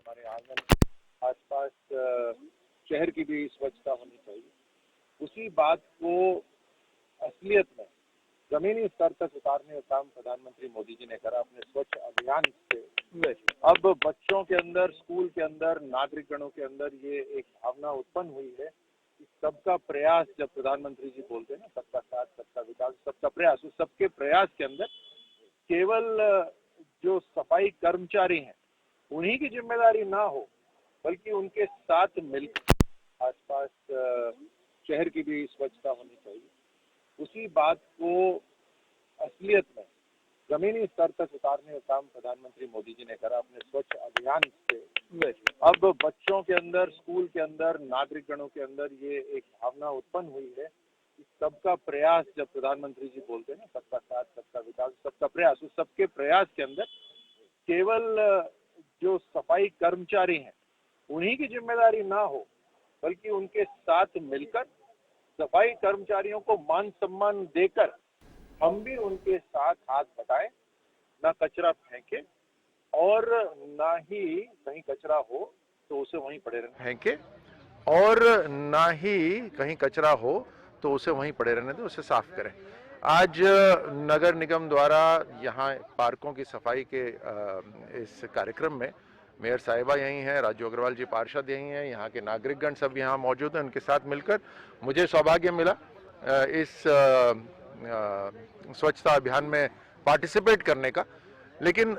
हमारे आंगन आसपास शहर की भी स्वच्छता होनी चाहिए। उसी बात को असलियत में जमीनी स्तर तक उतारने का काम प्रधानमंत्री मोदी जी ने करा अपने स्वच्छ अभियान से। अब बच्चों के अंदर, स्कूल के अंदर, नागरिकगणों के अंदर ये एक भावना उत्पन्न हुई है कि सबका प्रयास, जब प्रधानमंत्री जी बोलते हैं ना, सबका साथ, सबका विकास, सबका प्रयास, उस सबके प्रयास के अंदर केवल जो सफाई कर्मचारी हैं उन्हीं की जिम्मेदारी ना हो, बल्कि उनके साथ मिलकर आसपास शहर की भी स्वच्छता होनी चाहिए। उसी बात को असलियत में जमीनी स्तर तक उतारने का काम प्रधानमंत्री मोदी जी ने करा अपने स्वच्छ अभियान से। अब बच्चों के अंदर, स्कूल के अंदर, नागरिकगणों के अंदर ये एक भावना उत्पन्न हुई है कि सबका प्रयास, जब प्रधानमंत्री जी बोलते हैं ना, सबका साथ, सबका विकास, सबका प्रयास, उस सबके प्रयास के अंदर केवल जो सफाई कर्मचारी हैं उन्हीं की जिम्मेदारी ना हो, बल्कि उनके साथ मिलकर सफाई कर्मचारियों को मान सम्मान देकर हम भी उनके साथ हाथ बटाएं, ना कचरा फेंके और ना ही कहीं कचरा हो तो उसे वहीं पड़े रहने फेंके और ना ही कहीं कचरा हो तो उसे वहीं पड़े रहने दें, उसे साफ करें। आज नगर निगम द्वारा यहाँ पार्कों की सफाई के इस कार्यक्रम में मेयर साहिबा यहीं हैं, राजू अग्रवाल जी पार्षद यहीं हैं, यहाँ के नागरिकगण सब यहाँ मौजूद हैं। उनके साथ मिलकर मुझे सौभाग्य मिला इस स्वच्छता अभियान में पार्टिसिपेट करने का। लेकिन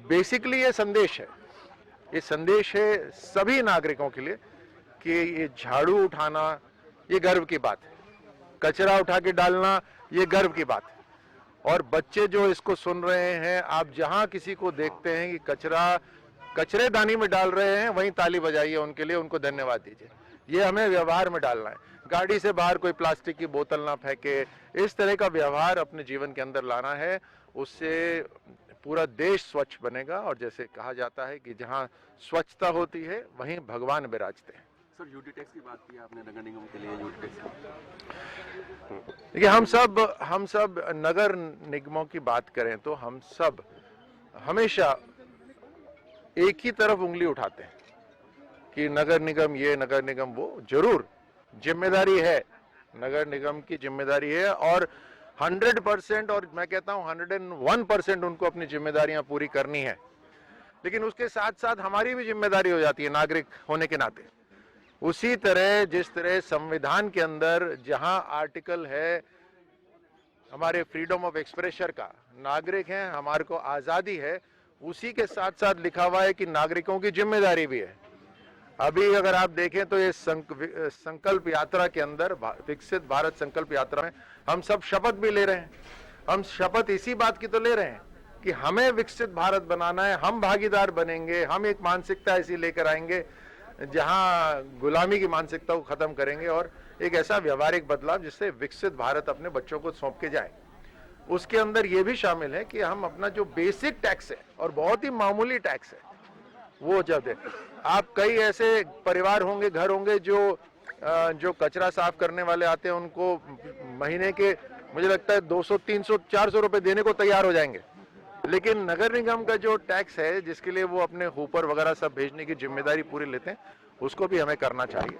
बेसिकली ये संदेश है सभी नागरिकों के लिए कि ये झाड़ू उठाना ये गर्व की बात है, कचरा उठा के डालना ये गर्व की बात है। और बच्चे जो इसको सुन रहे हैं, आप जहां किसी को देखते हैं कि कचरेदानी में डाल रहे हैं, वहीं ताली बजाइए उनके लिए, उनको धन्यवाद दीजिए। ये हमें व्यवहार में डालना है। गाड़ी से बाहर कोई प्लास्टिक की बोतल ना फेंके, इस तरह का व्यवहार अपने जीवन के अंदर लाना है। उससे पूरा देश स्वच्छ बनेगा। और जैसे कहा जाता है कि जहां स्वच्छता होती है वहीं भगवान विराजते हैं। सर, यूटी टैक्स की बात की आपने नगर निगम के लिए, यूटी टैक्स। देखिए, हम सब नगर निगमों की बात करें तो हम सब हमेशा एक ही तरफ उंगली उठाते हैं कि नगर निगम ये, नगर निगम वो। जरूर जिम्मेदारी है, नगर निगम की जिम्मेदारी है और 100% और मैं कहता हूं 101% उनको अपनी जिम्मेदारियां पूरी करनी है। लेकिन उसके साथ साथ हमारी भी जिम्मेदारी हो जाती है नागरिक होने के नाते। उसी तरह जिस तरह संविधान के अंदर जहां आर्टिकल है हमारे फ्रीडम ऑफ एक्सप्रेशन का, नागरिक हैं, हमारे को आजादी है, उसी के साथ साथ लिखा हुआ है कि नागरिकों की जिम्मेदारी भी है। अभी अगर आप देखें तो ये संकल्प यात्रा के अंदर, विकसित भारत संकल्प यात्रा में हम सब शपथ भी ले रहे हैं। हम शपथ इसी बात की तो ले रहे हैं कि हमें विकसित भारत बनाना है, हम भागीदार बनेंगे, हम एक मानसिकता ऐसी लेकर आएंगे जहां गुलामी की मानसिकता को खत्म करेंगे और एक ऐसा व्यवहारिक बदलाव जिससे विकसित भारत अपने बच्चों को सौंप के जाए। उसके अंदर ये भी शामिल है कि हम अपना जो बेसिक टैक्स है और बहुत ही मामूली टैक्स है वो जब दे। आप कई ऐसे परिवार होंगे, घर होंगे जो कचरा साफ करने वाले आते हैं, उनको महीने के मुझे लगता है 200, 300, 400 रुपए देने को तैयार हो जाएंगे। लेकिन नगर निगम का जो टैक्स है जिसके लिए वो अपने हुपर वगैरह सब भेजने की जिम्मेदारी पूरी लेते हैं, उसको भी हमें करना चाहिए।